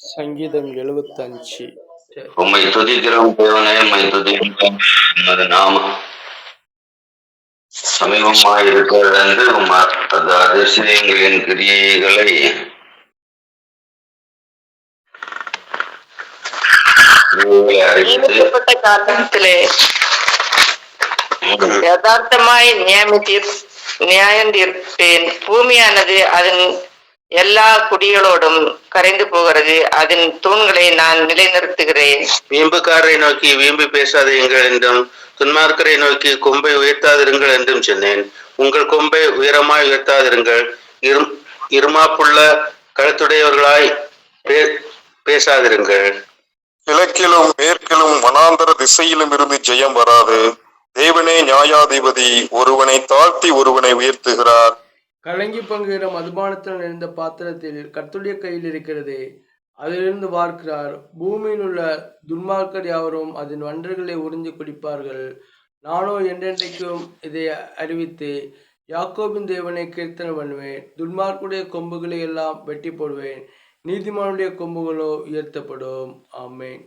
சங்கீதம் 75. உம்மை துதிக்கிறோம் தேவனே, உம்மை துதிக்கிறோம். உமது நாமம் சமீபமாயிருக்கிறது என்று அது அதிசயங்களின் கிரியைகளை அறிவித்து நியமிக்கப்பட்ட காலத்திலே யதார்த்தமாய் நியாயம் தீர்ப்பேன். பூமியானது அதன் எல்லா குடிகளோடும் கரைந்து போகிறது. அதன் தூண்களை நான் நிலைநிறுத்துகிறேன். வீம்புக்காரரை நோக்கி வீம்பு பேசாதீர்கள் என்றும் துன்மார்க்கரை நோக்கி கொம்பை உயர்த்தாதிருங்கள் என்றும் சொன்னேன். உங்கள் கொம்பை உயரமாய் உயர்த்தாதிருங்கள், இருமாப்புள்ள கழுத்துடையவர்களாய் பேசாதிருங்கள். கிழக்கிலும் மேற்கிலும் வனாந்தர திசையிலும் இருந்து ஜெயம் வராது. தேவனே நியாயாதிபதி, ஒருவனை தாழ்த்தி ஒருவனை உயர்த்துகிறார். கலங்கி பங்குகிற மதுபானத்தில் நிறைந்த பாத்திரத்தில் கர்த்தருடைய கையில் இருக்கிறது, அதிலிருந்து பார்க்கிறார். பூமியில் உள்ள துன்மார்க்கர் யாவரும் அதன் வண்டர்களை உறிஞ்சு குடிப்பார்கள். நானோ என்றென்றைக்கும் இதை அறிவித்து யாக்கோபின் தேவனை கீர்த்தனை பண்ணுவேன். துன்மார்க்குடைய கொம்புகளை எல்லாம் வெட்டி போடுவேன், நீதிமானுடைய கொம்புகளோ உயர்த்தப்படும். ஆமென்.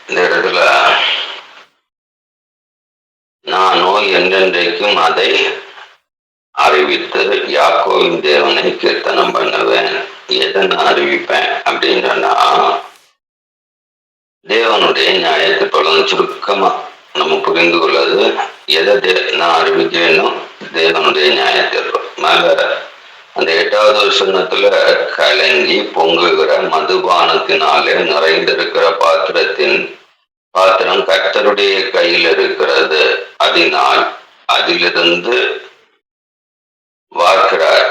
இந்த இடத்துல நானோ என்றென்றைக்கும் அதை அறிவித்து யாக்கோவின் தேவனை கீர்த்தனம் பண்ணுவேன். எதை நான் அறிவிப்பேன் அப்படின்னு சொன்னா, தேவனுடைய நியாயத்தை தொடர்ந்து சுருக்கமா நம்ம புரிந்து கொள்வது, எதை நான் அறிவிக்கிறேனோ தேவனுடைய நியாயத்தை மேல அந்த 8வது வசனத்துல கலங்கி பொங்குகிற மதுபானத்தினாலே நிறைந்திருக்கிற பாத்திரம் கர்த்தருடைய கையில் இருக்கிறது, அதனால் அதிலிருந்து வார்க்கிறார்.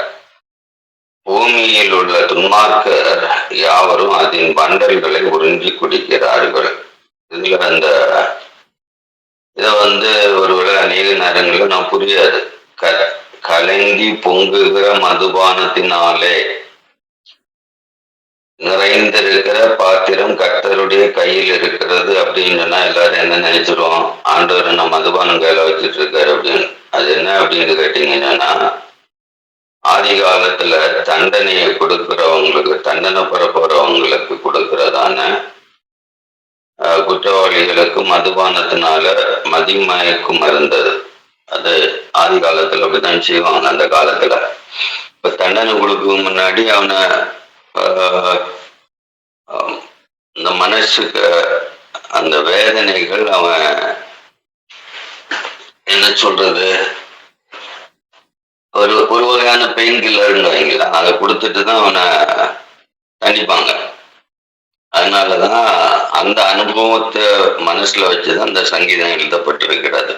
பூமியில் உள்ள துன்மார்க்கர் யாவரும் அதன் வண்டல்களை உறிஞ்சி குடிக்கிறார்கள். இதுல இத ஒருவேளை அநேக நேரங்களில் நான் புரியாது. கலங்கி பொங்குகிற மதுபானத்தினாலே நிறைந்திருக்கிற பாத்திரம் கர்த்தருடைய கையில் இருக்கிறது அப்படின்னா எல்லாரும் என்ன நினைச்சிருவோம், ஆண்டவர் நம்ம மதுபானம் கையில வச்சுட்டு இருக்காரு அப்படின்னு. அது என்ன அப்படின்னு கேட்டீங்கன்னா, ஆதி காலத்துல தண்டனையை கொடுக்கிறவங்களுக்கு, தண்டனை பெற போறவங்களுக்கு கொடுக்கிறதான குற்றவாளிகளுக்கு மதுபானத்தினால மதிமயக்கும் இருந்தது. அது ஆதி காலத்துல அப்படித்தான் செய்வாங்க. அந்த காலத்துல இப்ப தண்டனை கொடுக்க முன்னாடி அவனை இந்த மனசுக்கு அந்த வேதனைகள், அவன் என்ன சொல்றது, ஒரு வகையான பெயின் கில்லர்னு வைங்களா, அதை கொடுத்துட்டு தான் அவனை தண்டிப்பாங்க. அதனாலதான் அந்த அனுபவத்தை மனசுல வச்சுதான் அந்த சங்கீதம் எழுதப்பட்டிருக்கிறது.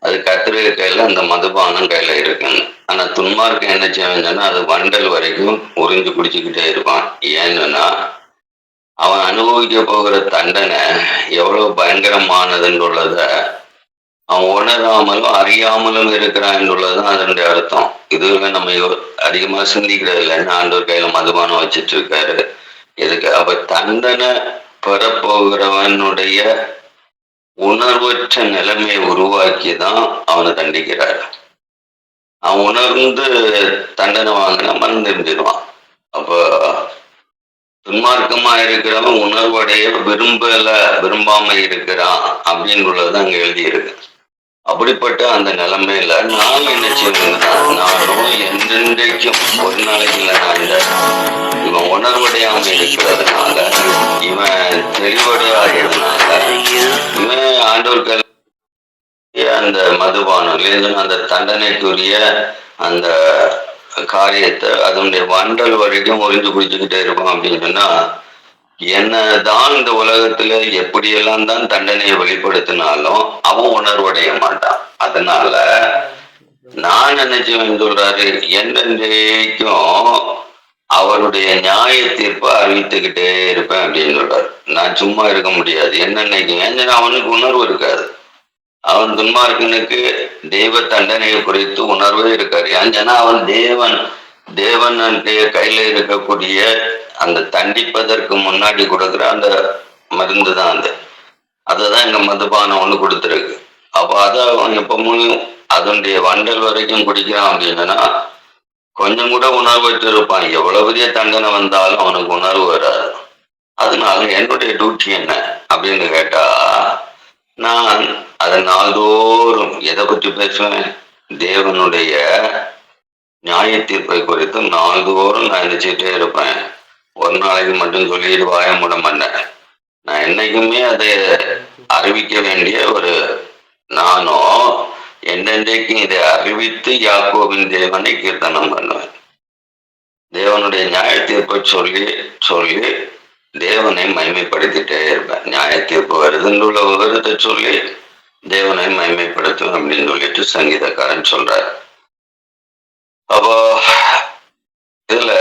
அது கர்த்தருடைய கையில அந்த மதுபானம் கையில இருக்குங்க. ஆனா துன்மார்க்கம் என்ன செய்வாங்கன்னா, அது வண்டல் வரைக்கும் உறிஞ்சு குடிச்சுக்கிட்டே இருப்பான். ஏன்னா அவன் அனுபவிக்க போகிற தண்டனை எவ்வளவு பயங்கரமானதுன்றத அவன் உணராமலும் அறியாமலும் இருக்கிறான் என்றுள்ளதுதான் அதனுடைய அர்த்தம். இதுல நம்ம அதிகமா சிந்திக்கிறது இல்லைன்னா, ஆண்டவர் கையில மதுபானம் வச்சிட்டு இருக்காரு எதுக்கு? அப்ப தண்டனை பெறப்போகிறவனுடைய உணர்வற்ற நிலைமையை உருவாக்கி தான் அவனை தண்டிக்கிறார். அவன் உணர்ந்து தண்டனை வாங்கினா மறந்துருந்துடுவான். அப்ப துன்மார்க்கமா இருக்கிறவன் உணர்வடைய விரும்பாம இருக்கிறான் அப்படின்னுள்ளது அங்க எழுதி இருக்கு. அப்படிப்பட்ட அந்த நிலைமையில நான் என்ன செய்வேன்னா, நானும் என்றென்றைக்கும் ஒரு நாளைக்கு இல்லை, இவன் உணர்வடையாம இருக்கிறதுனால, இவன் தெளிவடையாததுனால, இவன் ஆண்டவர்கள் அந்த மதுபானம் அந்த தண்டனைக்குரிய அந்த காரியத்தை அதனுடைய வண்டல் வரைக்கும் உறிஞ்சு குடிச்சுக்கிட்டே இருப்பான். அப்படின்னு சொன்னா, என்னதான் இந்த உலகத்துல எப்படியெல்லாம் தான் தண்டனையை வெளிப்படுத்தினாலும் அவன் உணர்வடைய மாட்டான். அதனால நான் நினைச்சவன் சொல்றாரு, என்றென்றைக்கும் அவருடைய நியாய தீர்ப்பை அறிவித்துக்கிட்டே இருப்பேன் அப்படின்னு சொல்றாரு. நான் சும்மா இருக்க முடியாது. என்னன்னைக்கு ஏன்னா அவனுக்கு உணர்வு இருக்காது. அவன் துன்மார்க்கனுக்கு தெய்வ தண்டனையை குறித்து உணர்வே இருக்காரு. ஏன்னா அவன் தேவனுடைய கையில இருக்கக்கூடிய அந்த தண்டிப்பதற்கு முன்னாடி கொடுக்குற அந்த மருந்து தான் அதுதான் எங்க மதுபானம் ஒண்ணு கொடுத்துருக்கு. அப்ப அதை அவன் எப்பவும் அதனுடைய வண்டல் வரைக்கும் குடிக்கிறான் அப்படின்னா, கொஞ்சம் கூட உணர்வற்று இருப்பான். எவ்வளவு பெரிய தண்டனை வந்தாலும் அவனுக்கு உணர்வு வராது. அதனால என்னுடைய டியூட்டி என்ன அப்படின்னு கேட்டா, நான் அதை நாள்தோறும் எதை பற்றி பேசுவேன்? தேவனுடைய நியாய தீர்ப்பை குறித்து நாள்தோறும் நான் நினைச்சிட்டே இருப்பேன். ஒரு நாளைக்கு மட்டும் சொல்லிட்டு வாய மூட மாட்டேன். நான் என்னைக்குமே அதை அறிவிக்க வேண்டிய ஒரு நானோ என்னென்றைக்கும் இதை அறிவித்து யாக்கோபின் தேவனை கீர்த்தனம் பண்ணுவேன். தேவனுடைய நியாய தீர்ப்பை சொல்லி சொல்லி தேவனை மகிமைப்படுத்திட்டே இருப்பேன். நியாய தீர்ப்பு வருதுன்னு உள்ள விவரத்தை சொல்லி தேவனை மகிமைப்படுத்தும் அப்படின்னு சொல்லிட்டு சங்கீதக்காரன் சொல்றார். அப்போ இதுல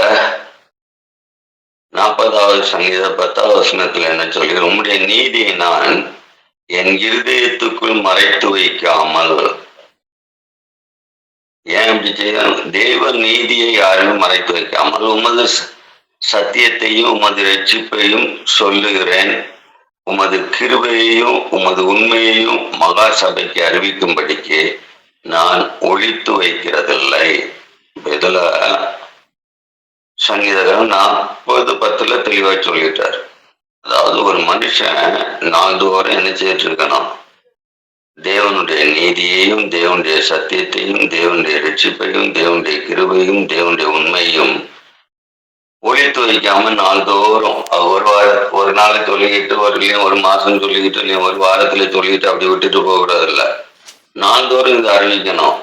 40வது சங்கீத 10வது வசனத்துல என்ன சொல்லி, உம்முடைய நீதியை நான் என் இருதயத்துக்குள் மறைத்து வைக்காமல். ஏன் அப்படி செய்யணும்? தேவ நீதியை யாருமே மறைத்து வைக்காமல் உமது சத்தியத்தையும் உமது ரட்சிப்பையும் சொல்லுகிறேன். உமது கிருபையையும் உமது உண்மையையும் மகா சபைக்கு அறிவிக்கும்படிக்கு நான் ஒழித்து வைக்கிறதில்லை. இதுல சங்கீதம் 40:10 தெளிவா சொல்லிட்டார். அதாவது ஒரு மனுஷன் நாள்தோறும் என்ன செய்யிட்டு இருக்கணும்? தேவனுடைய நீதியையும் தேவனுடைய சத்தியத்தையும் தேவனுடைய ரட்சிப்பையும் தேவனுடைய கிருபையும் தேவனுடைய உண்மையும் ஒழித்து வைக்காம நாள்தோறும் ஒரு நாளை சொல்லிக்கிட்டு ஒரு மாசம் சொல்லிக்கிட்டு இல்லையா ஒரு வாரத்துல சொல்லிக்கிட்டு அப்படி விட்டுட்டு போக கூடாது. இல்ல, நாள்தோறும் இதை அறிவிக்கணும்.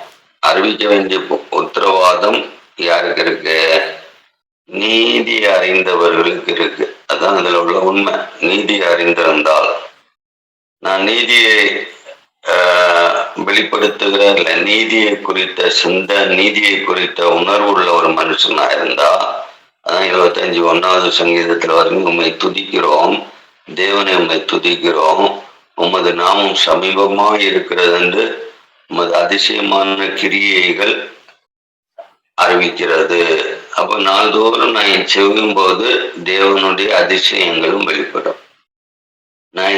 அறிவிக்க வேண்டிய உத்தரவாதம் யாருக்கு இருக்கு? நீதி அறிந்தவர்களுக்கு இருக்கு. அதான் அதுல உள்ள உண்மை. நீதி அறிந்திருந்தால், நான் நீதியை வெளிப்படுத்துகிற இல்ல நீதியை குறித்த நீதியை குறித்த உணர்வு உள்ள ஒரு மனுஷனா இருந்தா, அதான் 25 சங்கீதத்துல வரைக்கும் உம்மை துதிக்கிறோம், தேவனை உம்மை துதிக்கிறோம், உமது நாமம் சமீபமா இருக்கிறது என்று உமது அதிசயமான கிரியைகள் அறிவிக்கிறது. அப்ப நாள்தோறும் நான் செவ்வும் போது தேவனுடைய அதிசயங்களும் வெளிப்படும். நான்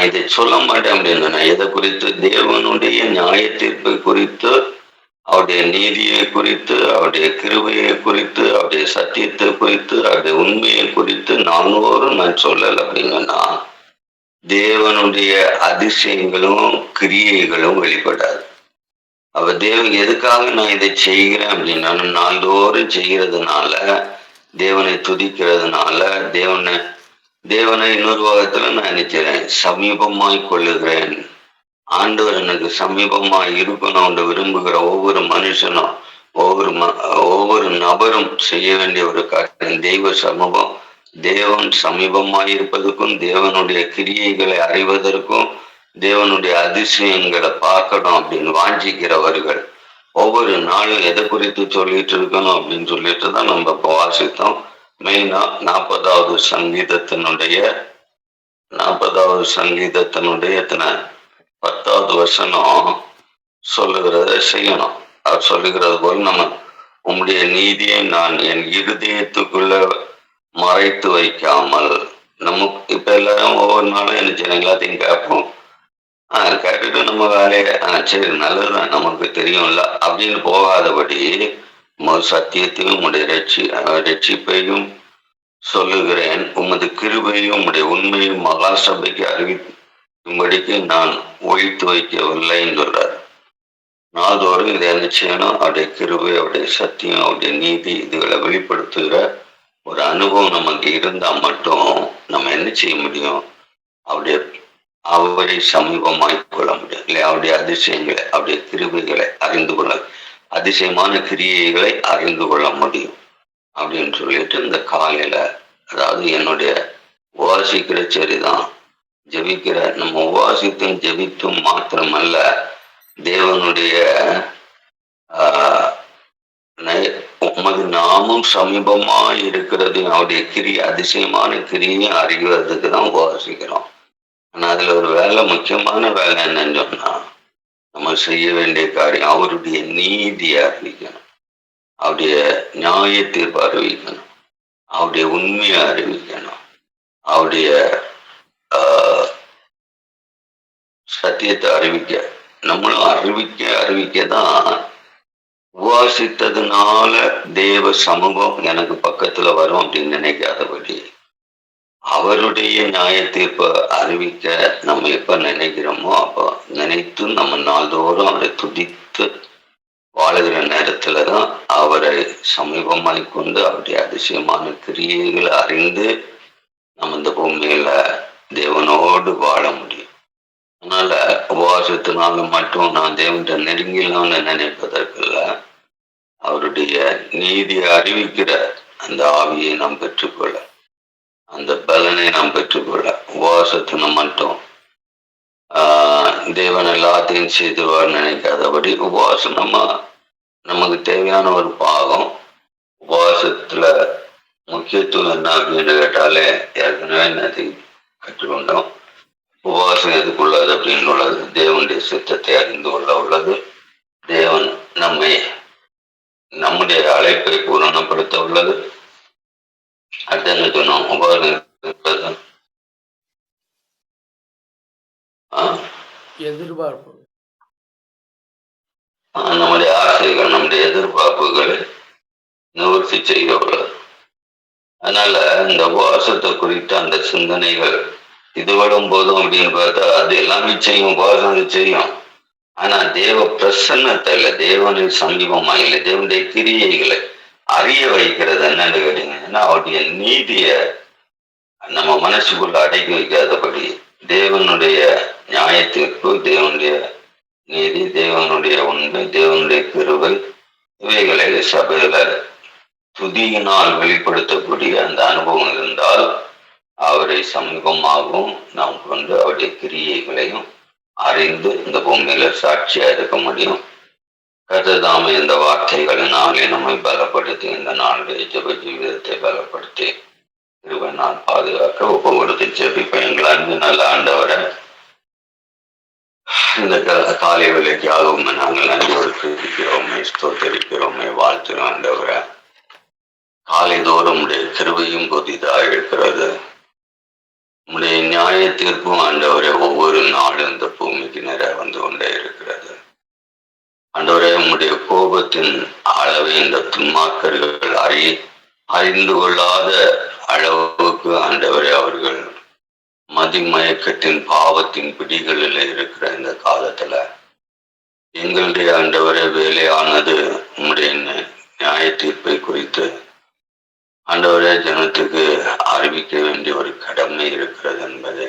இதை சொல்ல மாட்டேன் அப்படின்னு எதை குறித்து? தேவனுடைய நியாய தீர்ப்பை குறித்து, அவருடைய நீதியை குறித்து, அவருடைய கிருபையை குறித்து, அவருடைய சத்தியத்தை குறித்து, அவருடைய உண்மையை குறித்து நானோரும் நான் சொல்லல அப்படிங்கன்னா தேவனுடைய அதிசயங்களும் கிரியைகளும் வெளிப்படாது. அவ தேவன் எதுக்காக நான் இதை செய்கிறேன் அப்படின்னா, நாள்தோறும் செய்கிறதுனால, தேவனை துதிக்கிறதுனால, தேவனை இன்னொரு வகத்துல நான் நினைக்கிறேன் சமீபமாய் கொள்ளுகிறேன். ஆண்டவர் எனக்கு சமீபமாய் இருக்கணும் என்று விரும்புகிற ஒவ்வொரு மனுஷனும் ஒவ்வொரு நபரும் செய்ய வேண்டிய ஒரு காரியம் தெய்வ சமூகம். தேவன் சமீபமாய் இருப்பதற்கும் தேவனுடைய கிரியைகளை அறிவதற்கும் தேவனுடைய அதிசயங்களை பார்க்கணும் அப்படின்னு வாஞ்சிக்கிறவர்கள் ஒவ்வொரு நாளும் எதை குறித்து சொல்லிட்டு இருக்கணும் அப்படின்னு சொல்லிட்டு தான் நம்ம இப்போ வாசித்தோம். மெயினா 40வது சங்கீதத்தினுடைய 10வது வசனம் சொல்லுகிறத செய்யணும். அவர் சொல்லுகிறது போல நம்ம உம்முடைய நீதியை நான் என் இருதயத்துக்குள்ள மறைத்து வைக்காமல். நமக்கு இப்ப எல்லாரும் ஒவ்வொரு நாளும் என்ன செய்யணும்? எல்லாத்தையும் கேட்போம். கேட்டுட்டு நம்ம வேலையை சரி நல்லதுதான் நமக்கு தெரியும்ல அப்படின்னு போகாதபடி சத்தியத்தையும் உம்முடைய ரட்சிப்பையும் சொல்லுகிறேன், உமது கிருபையும் உம்முடைய உண்மையும் மகா சபைக்கு அறிவிக்கும்படிக்கு நான் ஒழித்து வைக்கவில்லைன்னு சொல்றாரு. நாள்தோறும் இதை என்ன செய்யணும்? அவருடைய கிருபை, அவருடைய சத்தியம், அவருடைய நீதி இதுகளை வெளிப்படுத்துகிற ஒரு அனுபவம் நமக்கு இருந்தா மட்டும் நம்ம என்ன செய்ய முடியும்? அவரை சமீபமாய் கொள்ள முடியும் இல்லை? அவருடைய அதிசயங்களை, அவருடைய கிருபைகளை அறிந்து கொள்ள, அதிசயமான கிரியைகளை அறிந்து கொள்ள முடியும் அப்படின்னு சொல்லிட்டு இந்த காலையில, அதாவது என்னுடைய உபாசிக்கிற சரிதான், ஜெபிக்கிற நம்ம உபாசித்தும் ஜெபித்தும் மாத்திரமல்ல, தேவனுடைய உமது நாமும் சமீபமா இருக்கிறது, அவருடைய அதிசயமான கிரியை அறிவதற்கு தான் உபாசிக்கிறோம். ஆனா அதுல ஒரு வேலை, முக்கியமான வேலை என்னன்னு சொன்னா, நம்ம செய்ய வேண்டிய காரியம் அவருடைய நீதியை அறிவிக்கணும், அவருடைய நியாய தீர்ப்பு அறிவிக்கணும், அவருடைய உண்மையை அறிவிக்கணும், அவருடைய சத்தியத்தை அறிவிக்க. நம்மளும் அறிவிக்க தான் உபவாசித்ததுனால தேவ சமூகம் எனக்கு பக்கத்துல வரும் அப்படின்னு நினைக்காதபடி, அவருடைய நியாய தீர்ப்பை அறிவிக்க நம்ம எப்ப நினைக்கிறோமோ அப்ப நினைத்து நம்ம நாள்தோறும் அவரை துதித்து வாழுகிற நேரத்துலதான் அவரை சமீபமாய் கொண்டு அவருடைய அதிசயமான கிரியைகளை அறிந்து நம்ம இந்த பூமியில தேவனோடு வாழ முடியும். அதனால உபவாசத்தினால மட்டும் நான் தேவன்கிட்ட நெருங்கிலாம்னு நினைப்பதற்குள்ள, அவருடைய நீதியை அறிவிக்கிற அந்த ஆவியை நாம் பெற்றுக்கொள்ள, அந்த பலனை நாம் பெற்றுக்கொள்ள உபவாசத்தின மட்டும் தேவன் எல்லாத்தையும் செய்துவார் நினைக்காதபடி, உபவாசம் நமக்கு தேவையான ஒரு பாகம். உபவாசத்துல முக்கியத்துவம் என்ன அப்படின்னு கேட்டாலே ஏற்கனவே என்னத்தையும் கற்றுக்கொண்டோம். உபவாசம் எதுக்குள்ளது அப்படின்னு உள்ளது, தேவனுடைய சித்தத்தை அறிந்து கொள்ள உள்ளது. தேவன் நம்முடைய அழைப்பை பூரணப்படுத்த உள்ளது. அடுத்து என்ன சொன்னோம், உபவாசம் எதிர்பார்ப்பு, நம்முடைய ஆசைகள், நம்முடைய எதிர்பார்ப்புகளை நிவர்த்தி செய்ய உள்ளது. அதனால இந்த உபவாசத்தை குறித்த அந்த சிந்தனைகள் இது வரும் போதும் அப்படின்னு பார்த்தா அது எல்லாமே செய்யும், உபவாசம் செய்யும். ஆனா தேவ பிரசன்னத்தை இல்லை, தேவனின் சமீபமா இல்லை, தேவனுடைய கிரியைகளை அறிய வைக்கிறது என்னன்னு கேட்டீங்கன்னா, அவருடைய நீதிய நம்ம மனசுக்குள்ள அடக்கி வைக்காதபடி, தேவனுடைய நியாயத்திற்கு, தேவனுடைய நீதி, தேவனுடைய உண்மை, தேவனுடைய கிருபை, இவைகளை சபையில துதியினால் வெளிப்படுத்தக்கூடிய அந்த அனுபவம் இருந்தால் அவரை சமீபமாகவும் நாம் கொண்டு அவருடைய கிரியைகளையும் அறிந்து இந்த பூமியில சாட்சியா இருக்க முடியும். கர்த்தர் இந்த வார்த்தைகளினாலே நம்மை பலப்படுத்தி, இந்த நாளுடைய ஜெப ஜீவிதத்தை பலப்படுத்தி கிருபை நான் பாதுகாக்க ஒப்பு கொடுத்து ஜெபிப்பேன். எங்கள் அன்பு நல்ல ஆண்டவரை, இந்த காலை வேலைக்காகவும் நாங்கள் நன்றியோடு துதிக்கிறோமே, ஸ்தோத்தரிக்கிறோமே, வாழ்த்துறோம். ஆண்டவரை, காலை தோறும் உடைய கிருபையும் புதிதாக இருக்கிறது. உடைய நியாய தீர்ப்பும் ஆண்டவரை ஒவ்வொரு நாளும் இந்த பூமிக்கு நிறைய வந்து கொண்டே இருக்கிறது. ஆண்டவரே, உம்முடைய கோபத்தின் அளவை இந்த துன்மார்க்கர்கள் அறிந்து கொள்ளாத அளவுக்கு ஆண்டவரே அவர்கள் மதிமயக்கத்தின் பாவத்தின் பிடிகளில் இருக்கிற இந்த காலத்துல எங்களுடைய ஆண்டவரே வேலையானது உம்முடைய நியாய தீர்ப்பை குறித்து ஆண்டவரே ஜனத்துக்கு அறிவிக்க வேண்டிய ஒரு கடமை இருக்கிறது என்பதை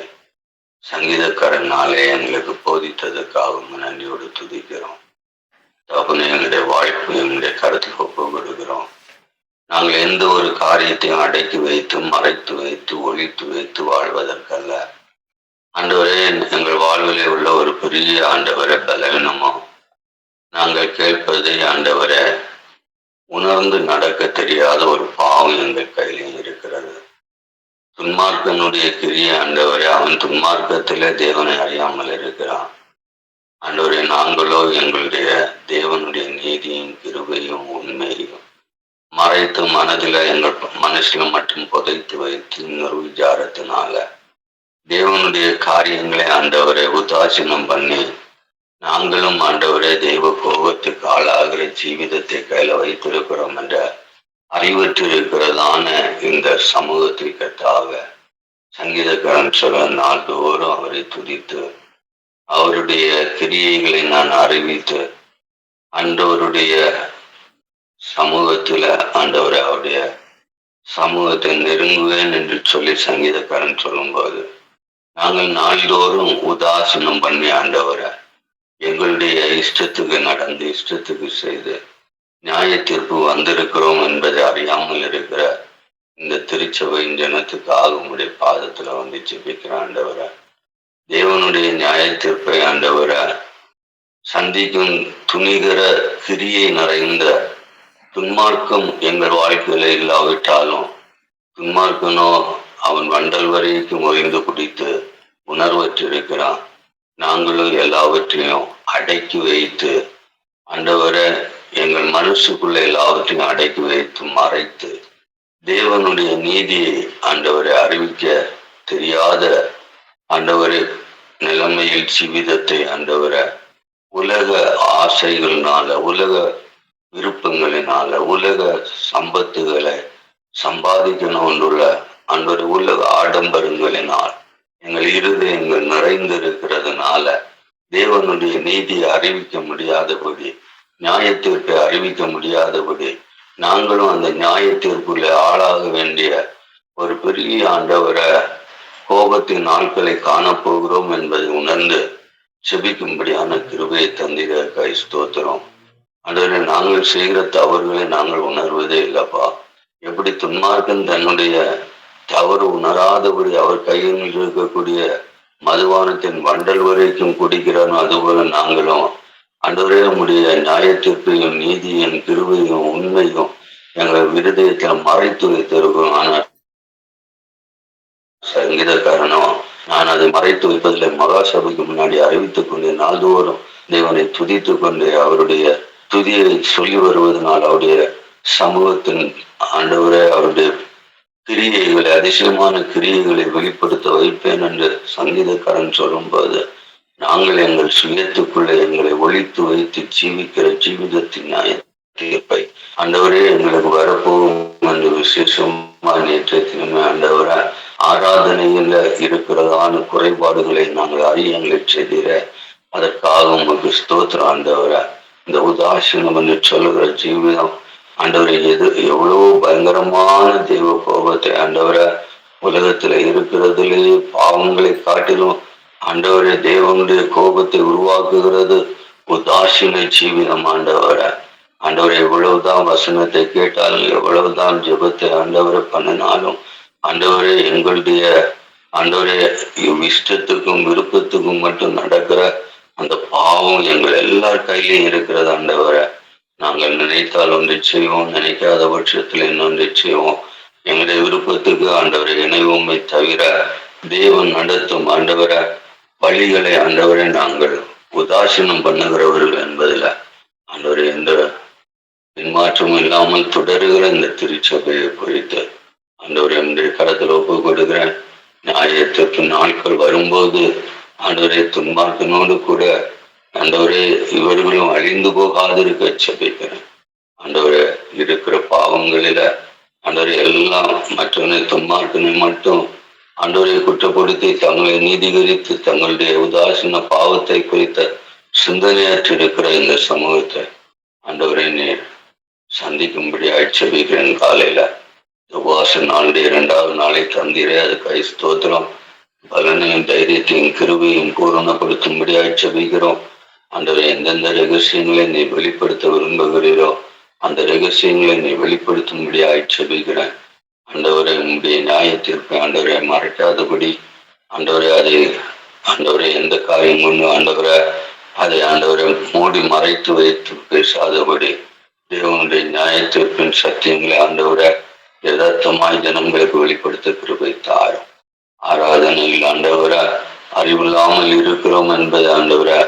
சங்கீதக்காரனாலே எங்களுக்கு போதித்ததுக்காகவும் நன்றியோடு துதிக்கிறோம். தகப்பனே, எங்களுடைய வாழ்க்கை எங்களுடைய கருத்துக்கு ஒப்பு கொடுக்கிறோம். நாங்கள் எந்த ஒரு காரியத்தையும் அடக்கி வைத்து, மறைத்து வைத்து, ஒழித்து வைத்து வாழ்வதற்கல்ல ஆண்டவரே. எங்கள் வாழ்விலே உள்ள ஒரு பெரிய ஆண்டவரை பலவீனமோ, நாங்கள் கேட்பதை ஆண்டவரை உணர்ந்து நடக்க தெரியாத ஒரு பாவம் எங்கள் கையிலும் இருக்கிறது. துன்மார்க்கனுடைய கிரிய ஆண்டவரே, அவன் துன்மார்க்கத்திலே தேவனை அறியாமல் இருக்கிறான். ஆண்டவரே, நாங்களோ எங்களுடைய தேவனுடைய நீதியும் கிருபையும் உண்மையும் மறைத்து மனதில எங்கள் மனசுல மட்டும் புதைத்து வைத்து இன்னொரு விசாரத்தினால தேவனுடைய காரியங்களை ஆண்டவரை உதாசீனம் பண்ணி நாங்களும் ஆண்டவரே தெய்வ கோபத்துக்கு ஆளாகிற ஜீவிதத்தை கையில வைத்திருக்கிறோம் என்ற அறிவற்று இருக்கிறதான இந்த சமூகத்திற்காக சங்கீதக்காரன் சொல்ல நாள்தோறும் அவரை துதித்து அவருடைய கிரியைகளை நான் அறிவித்து ஆண்டவருடைய சமூகத்துல ஆண்டவரை அவருடைய சமூகத்தை நெருங்குவேன் என்று சொல்லி சங்கீதக்காரன் சொல்லும்போது நாங்கள் நாள்தோறும் உதாசீனம் பண்ணி ஆண்டவரை எங்களுடைய இஷ்டத்துக்கு நடந்து இஷ்டத்துக்கு செய்து நியாய தீர்ப்பு வந்திருக்கிறோம் என்பதை அறியாமல் இருக்கிற இந்த திருச்சபையின் ஜனத்துக்காக உங்களுடைய பாதத்துல வந்து ஜெபிக்கிற ஆண்டவரை, தேவனுடைய நியாய தீர்ப்பை ஆண்டவரை சந்திக்கும் துணிகிற கிரியை நிறைந்த துன்மார்க்கம் எங்கள் வாழ்க்கையில இல்லாவிட்டாலும், துன்மார்க்கனோ அவன் வண்டல் வரைக்கும் ஒழிந்து குடித்து உணர்வற்றிருக்கிறான். நாங்களும் எல்லாவற்றையும் அடக்கி வைத்து ஆண்டவரை எங்கள் மனசுக்குள்ள எல்லாவற்றையும் அடக்கி வைத்து மறைத்து தேவனுடைய நீதியை ஆண்டவரை அறிவிக்க தெரியாத ஆண்டவரை நிலைமையில் ஜீவிதத்தை ஆண்டவரை உலக ஆசைகள்னால உலக விருப்பங்களினால உலக சம்பத்துகளை சம்பாதிக்கணும் என்றுள்ள அன்றொரு உலக ஆடம்பரங்களினால் எங்கள் இருதயங்கள் நிறைந்திருக்கிறதுனால தேவனுடைய நீதியை அறிவிக்க முடியாதபடி, நியாயத்திற்கு அறிவிக்க முடியாதபடி நாங்களும் அந்த நியாயத்திற்குள்ளே ஆளாக வேண்டிய ஒரு பெரிய ஆண்டவரை கோபத்தின் நாட்களை காணப்போகிறோம் என்பதை உணர்ந்து செபிக்கும்படியான கிருபையை தந்திர ஸ்தோத்திரம். ஆண்டவரே, நாங்கள் செய்கிற தவறுகளை நாங்கள் உணர்வதே இல்லப்பா. எப்படி துன்மார்க்கன் தன்னுடைய தவறு உணராதபடி அவர் கையில் இருக்கக்கூடிய மதுபானத்தின் வண்டல் வரைக்கும் குடிக்கிறானோ, அதுபோல நாங்களும் ஆண்டவரே உம்முடைய நியாயத்திற்கையும் நீதியின் கிருபையும் உண்மையும் எங்கள் இருதயத்தில் மறைத்து வைத்திருக்கிறோம். ஆனால் சங்கீதக்காரனும் நான் அதை மறைத்து வைப்பதில்லை, மகாசபைக்கு முன்னாடி அறிவித்துக் கொண்டு நாள்தோறும் தேவனை துதித்துக் கொண்டு அவருடைய துதியை சொல்லி வருவதனால் அவருடைய சமூகத்தின் ஆண்டவரே அவருடைய கிரியைகளை, அதிசயமான கிரியைகளை வெளிப்படுத்த வைப்பேன் என்று சங்கீதக்காரன் சொல்லும்போது, நாங்கள் எங்கள் சுயத்துக்குள்ளே எங்களை ஒழித்து வைத்து ஜீவிக்கிற ஜீவிதத்தின் நியாய தீர்ப்பை ஆண்டவரே எங்களுக்கு வரப்போகும் என்று விசேஷமா நேற்றத்தினுமே ஆண்டவரை ஆராதனையில் இருக்கிறதான குறைபாடுகளை நாங்கள் அறிய எங்களை செய்திட அதற்காக உங்களுக்கு ஸ்தோத்திரம் ஆண்டவரை. இந்த உதாசீனம் என்று சொல்லுகிற ஜீவிதம் ஆண்டவரை எவ்வளவு பயங்கரமான தெய்வ கோபத்தை ஆண்டவரை உலகத்துல இருக்கிறதுலேயே பாவங்களை காட்டிலும் ஆண்டவரே தேவனுடைய கோபத்தை உருவாக்குகிறது உதாசீன ஜீவிதம் ஆண்டவரை. ஆண்டவரை எவ்வளவுதான் வசனத்தை கேட்டாலும், எவ்வளவுதான் ஜெபத்தை ஆண்டவரை பண்ணினாலும் ஆண்டவரே எங்களுடைய ஆண்டவரே இஷ்டத்துக்கும் விருப்பத்துக்கும் மட்டும் நடக்கிற அந்த பாவம் எங்கள் எல்லார் கையிலையும் இருக்கிறது ஆண்டவரை. நாங்கள் நினைத்தால் ஒன்றை செய்வோம், நினைக்காத பட்சத்தில் இன்னொன்றை செய்வோம். எங்களுடைய விருப்பத்துக்கு ஆண்டவரை இணைவோமை தவிர தேவன் நடத்தும் ஆண்டவரை வழிகளை ஆண்டவரை நாங்கள் உதாசீனம் பண்ணுகிறவர்கள் என்பதில் ஆண்டவரை எந்த பின்மாற்றமும் இல்லாமல் தொடருகிற இந்த திருச்சபையை குறித்து ஆண்டவரை என்னுடைய கரத்தில் ஒப்பு கொடுக்கிறேன். நியாயத்திற்கு நாட்கள் வரும்போது ஆண்டவரை துன்மார்க்கனோடு கூட ஆண்டவரே இவர்களும் அழிந்து போகாதிருக்க செபிக்கிறேன். ஆண்டவரே இருக்கிற பாவங்களில ஆண்டவரை எல்லாம் மற்றவனை துன்மார்க்கனை மட்டும் ஆண்டவரை குற்றப்படுத்தி தங்களை நீதிகரித்து தங்களுடைய உதாசீன பாவத்தை குறித்த சிந்தனையற்றிருக்கிற இந்த சமூகத்தை ஆண்டவரை நீர் சந்திக்கும்படி செபிக்கிறேன். காலையில உபவாச நாளுடைய 2வது நாளை தந்திரே அதுக்கு ஸ்தோத்திரம். பலனையும் தைரியத்தையும் கிருபையும் பூரணப்படுத்தும்படி செபிக்கிறோம். ஆண்டவரை எந்தெந்த ரகசியங்களை நீ வெளிப்படுத்த விரும்புகிறீரோ அந்த ரகசியங்களை நீ வெளிப்படுத்தும்படி செபிக்கிறேன். ஆண்டவரை உங்களுடைய நியாயத்திற்கு ஆண்டவரை மறைக்காதபடி ஆண்டவரை அதை ஆண்டவரை எந்த காரியம் கொண்டு ஆண்டவரை அதை ஆண்டவரை மூடி மறைத்து வைத்து பேசாதபடி தேவனுடைய நியாயத்திற்பின் சத்தியங்களை ஆண்டவரை யதார்த்தமாய் ஜனங்களுக்கு வெளிப்படுத்த கிருபை தாரும். ஆராதனையில் ஆண்டவரை அறிவில்லாமல் இருக்கிறோம் என்பதை ஆண்டவரை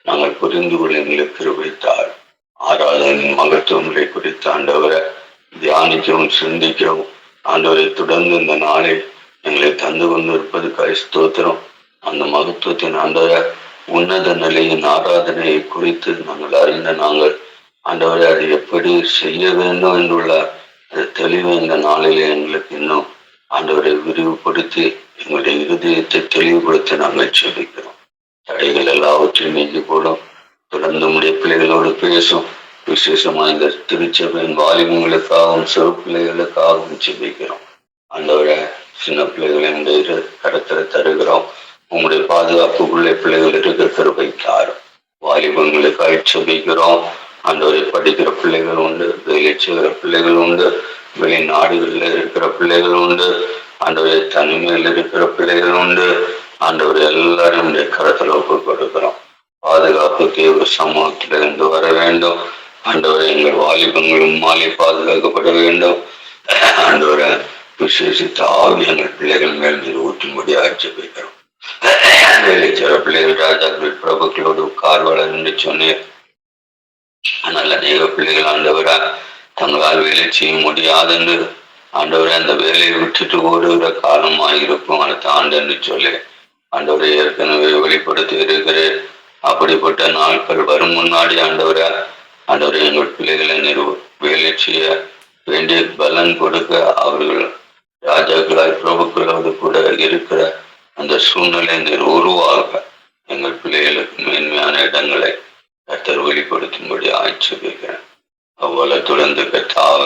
நாங்கள் புரிந்து கொள்ள எங்களுக்கு கிருபை தாரும். ஆராதனையின் மகத்துவங்களை குறித்து ஆண்டவரை தியானிக்கவும் சிந்திக்கவும் ஆண்டவரை தொடர்ந்து இந்த நாளை எங்களை தந்து கொண்டிருப்பதுக்காக ஸ்தோத்திரம். அந்த மகத்துவத்தின் ஆண்டவரை உன்னத நிலையின் ஆராதனையை குறித்து நாங்கள் அறிந்த நாங்கள் ஆண்டவரை அதை எப்படி செய்ய வேண்டும் என்றுள்ள தெளிவு இந்த நாளிலே எங்களுக்கு இன்னும் ஆண்டவரை விரிவுபடுத்தி எங்களுடைய இருதயத்தை தெளிவுபடுத்தி நாங்கள் செபிக்கிறோம். தடைகள் எல்லாவற்றையும் நீங்கி போடும். தொடர்ந்து நம்முடைய பிள்ளைகளோடு பேசும். விசேஷமா இந்த திருச்சபையின் வாலிபங்களுக்காகவும் சிறு பிள்ளைகளுக்காகவும் செபிக்கிறோம். ஆண்டவரை சின்ன பிள்ளைகளை இந்த கருத்தில் தருகிறோம். உங்களுடைய பாதுகாப்புக்குள்ளே பிள்ளைகள் இருக்க கிருபை தாரும். வாலிபங்களுக்காக செபிக்கிறோம். ஆண்டவரை படிக்கிற பிள்ளைகள் உண்டு, வேலை செய்கிற பிள்ளைகள் உண்டு, வெளிநாடுகளில் இருக்கிற பிள்ளைகள் உண்டு, ஆண்டவரை தனிமையில் இருக்கிற பிள்ளைகள் உண்டு. ஆண்டவரை எல்லாரும் கருத்தில் ஒப்பு கொடுக்கிறோம். பாதுகாப்பு தேவ சமூகத்திலிருந்து வர வேண்டும். ஆண்டவரை எங்கள் வாலிபங்களும் மாலை பாதுகாக்கப்பட வேண்டும். ஆண்டவரை விசேஷித்த ஆவி எங்கள் பிள்ளைகள் மேல் நீர் ஊற்றும்படி ஆட்சேபிக்கிறோம். வேலை செய்கிற பிள்ளைகள் ராஜாக்கள் பிரபுக்களோடு கார்வாளர் என்று சொன்னேன். ஆனால் அநேக பிள்ளைகள் ஆண்டவரை தங்களால் வேலை செய்ய முடியாதென்று ஆண்டவரை அந்த வேலையை விட்டுட்டு ஓடுகிற காலமாயிருக்கும் அடுத்த ஆண்டு என்று சொல்லி ஆண்டவரை ஏற்கனவே வெளிப்படுத்தி இருக்கிறேன். அப்படிப்பட்ட நாட்கள் வரும் முன்னாடி ஆண்டவரை ஆண்டவரே எங்கள் பிள்ளைகளை வேலை செய்ய வேண்டிய பலன் கொடுக்க அவர்கள் ராஜாக்களாய் பிரபுக்களோடு கூட இருக்கிற அந்த சூழ்நிலை நீர் உருவாக எங்கள் பிள்ளைகளுக்கு மேன்மையான இடங்களை கர்த்தர் வெளிப்படுத்தும்படி ஆட்சேபிக்கிறேன். அவ்வளவு தொடர்ந்து கத்தாவ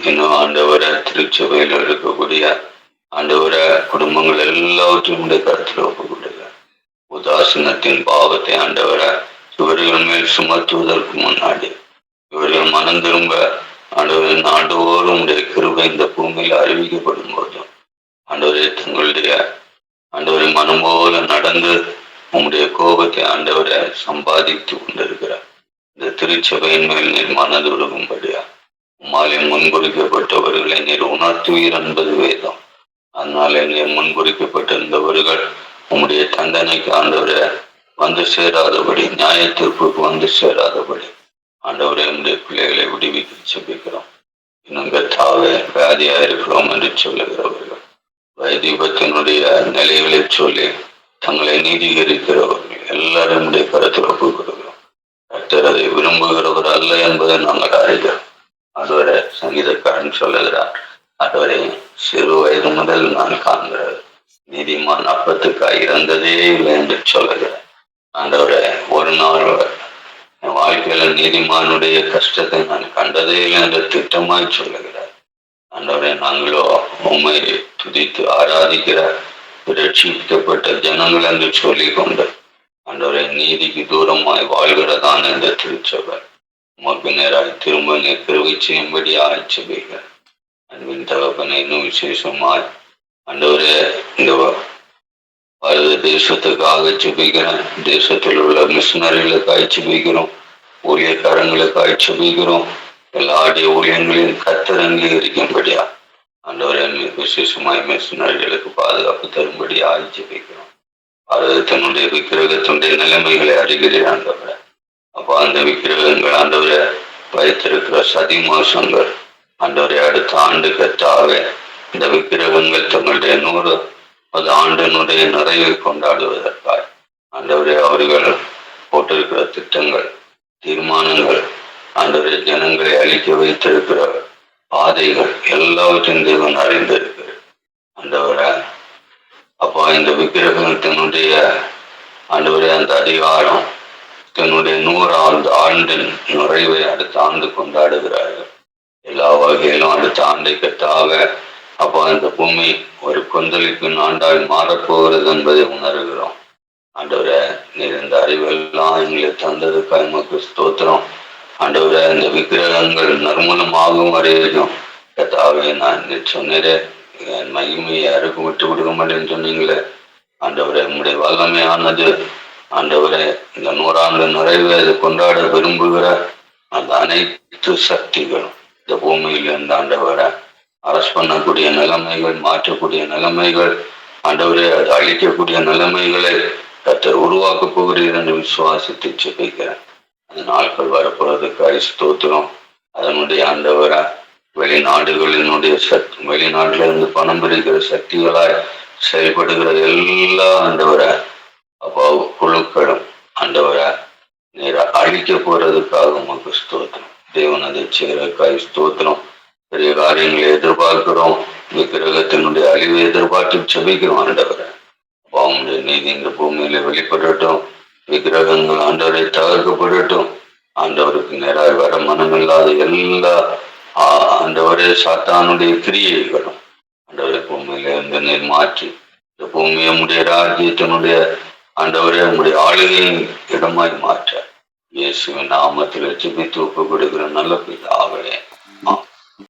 இன்னும் ஆண்டவரை திருச்சபையில் இருக்கக்கூடிய ஆண்டவரை குடும்பங்கள் எல்லாவற்றையும் கருத்தில் ஒப்பு கொடுங்க. உதாசீனத்தின் பாவத்தை ஆண்டவரை இவர்கள் மேல் சுமத்துவதற்கு முன்னாடி இவர்கள் மனம் திரும்ப ஆண்டவரின் ஆண்டோறும் உடைய கிருபை இந்த பூமியில் அறிவிக்கப்படும் போதும் ஆண்டவரை தங்களுடைய ஆண்டவரை மனம் போல நடந்து உங்களுடைய கோபத்தை ஆண்டவரை சம்பாதித்து கொண்டிருக்கிறார் இந்த திருச்சபையின் மேல் நீர் மனதுருகும்படியா உம்மாலே முன்குறிக்கப்பட்டவர்களை நீர் உணர்த்துவீர் என்பது வேதம். அதனால நீர் முன்குறிக்கப்பட்டிருந்தவர்கள் உம்முடைய தண்டனைக்கு ஆண்டவரை வந்து சேராதபடி, நியாய தீர்ப்புக்கு வந்து சேராதபடி ஆண்டவரை உடைய பிள்ளைகளை விடுவிக்க செபிக்கிறோம். இன்னும் கர்த்தாவே வியாதியா இருக்கிறோம் என்று சொல்லுகிறவர்கள், வைதீபத்தினுடைய நிலைகளை சொல்லி தங்களை நீதிகரிக்கிறவர்கள் எல்லாரும் கருத்தில் ஒப்பு கொடுக்கிறோம். கர்த்தர் அதை விரும்புகிறவர் அல்ல என்பதை நாங்கள் அறிகிறோம். அதுவரை சங்கீதக்காரன் சொல்லுகிறார், அதுவரை சிறு வயது முதல் நான் காண்கிறது நீதிமான் அப்பத்துக்காய் இறந்ததே இல்லை என்று சொல்லுகிறார். ஆண்டவரை ஒரு நாள் என் வாழ்க்கையில நீதிமானுடைய கஷ்டத்தை நான் கண்டதே இல்லை என்று திட்டமாய் சொல்லுகிறார். ஆண்டவரை நாங்களோ உண்மை துதித்து ஆராதிக்கிற ரட்சிக்கப்பட்ட ஜனங்கள் என்று சொல்லிக் கொண்டு ஆண்டவரை நீதிக்கு தூரமாய் வாழ்கிறதான் என்ற திருச்சபை உமக்கு நேராய் திரும்ப கிருபை செய்யும்படி ஆட்சேபிக்க அன்பின் தகப்பனை இன்னும் விசேஷமாய் ஆண்டவரே இந்த பாரத தேசத்துக்காக செபிக்கிறேன். தேசத்தில் உள்ள மிஷினரிகளுக்காக செபிக்கிறோம், ஊழியக்காரங்களுக்காக செபிக்கிறோம். எல்லாருடைய ஊழியங்களையும் கர்த்தர் அங்கீகரிக்கும்படியா ஆண்டவரே விசேஷமாய் மிஷினரிகளுக்கு பாதுகாப்பு தரும்படி ஆட்சேபிக்கிறோம். பாரதத்தினுடைய விக்கிரகத்தினுடைய நிலைமைகளை அறிகிறேன் ஆண்டவரை. அப்போ அந்த விக்கிரகங்கள் ஆண்டவரை வைத்திருக்கிற சதி மோசங்கள் ஆண்டவரை அடுத்த ஆண்டு கர்த்தாவே இந்த விக்கிரகங்கள் தங்களுடைய 100வது ஆண்டினுடைய நிறைவை கொண்டாடுவதற்காக ஆண்டவரே அவர்கள் போட்டிருக்கிற திட்டங்கள், தீர்மானங்கள், ஆண்டவரை ஜனங்களை அழிக்க வைத்திருக்கிற பாதைகள் எல்லாவற்றையும் தேவன் அறிந்திருக்கிறது ஆண்டவரை. அப்போ இந்த விக்கிரகத்தினுடைய ஆண்டவரே அந்த அதிகாரம் தன்னுடைய 100வது ஆண்டின் நிறைவை அடுத்த ஆண்டு கொண்டாடுகிறார்கள். எல்லா வகையிலும் அடுத்த ஆண்டை கட்டாக அப்போ அந்த பூமி ஒரு கொந்தளிப்பின் ஆண்டாய் மாறப்போகிறது என்பதை உணர்கிறோம். ஆண்டவரை நீர் இந்த அறிவெல்லாம் எங்களை தந்ததுக்காக எமக்கு ஸ்தோத்திரம். ஆண்டவரை இந்த விக்கிரகங்கள் நறுமணமாகும் வரையும் கத்தாவே நான் சொன்னதே என் மகிமையை யாருக்கும் விட்டு விடுக்க மாட்டேன்னு சொன்னீங்களே ஆண்டவரை உங்களுடைய வல்லமையானது ஆண்டவரை இந்த 100ஆண்டு நிறைவை அதை கொண்டாட விரும்புகிற அந்த அனைத்து சக்திகளும் இந்த பூமியில் இருந்து ஆண்டவரை அரசு பண்ணக்கூடிய நிலைமைகள், மாற்றக்கூடிய நிலைமைகள், ஆண்டவரை அதை அழிக்கக்கூடிய நிலைமைகளை கர்த்தர் உருவாக்க போகிறீர் என்று விசுவாசித்து செபிக்கிறேன். அந்த நாட்கள் வரப்போறதுக்கு ஸ்தோத்திரம். அதனுடைய ஆண்டவரை வெளிநாடுகளினுடைய வெளிநாட்டில இருந்து பணம் பிரிக்கிற சக்திகளாய் செயல்படுகிற எல்லா ஆண்டவரை அப்போ குழுக்களும் ஆண்டவரை நேர அழிக்க போறதுக்காக உமக்கு ஸ்தோத்திரம். தேவன் அதை செய்யறதுக்காக ஸ்தோத்திரம். பெரிய காரியங்களை எதிர்பார்க்கிறோம். விக்கிரகத்தினுடைய அழிவை எதிர்பார்த்து செபிக்கிறோம் ஆண்டவரை. அப்போ அவங்களுடைய நீதி இந்த பூமியில வெளிப்படட்டும். விக்கிரகங்கள் ஆண்டவரை தகர்க்கப்படட்டும். ஆண்டவருக்கு நேராக வர மனமில்லாத எல்லா ஆண்டவரே சாத்தானுடைய கிரியைகளும் ஆண்டவரை பூமியில இருந்து நீர் மாற்றி இந்த பூமியை உடைய ராஜ்யத்தினுடைய ஆண்டவரே உங்களுடைய ஆளுகையின் இடமாய் மாற்ற இயேசுவின் நாமத்தில் ஜெபித்து ஒப்பு கொடுக்கிற நல்ல பிதாவே.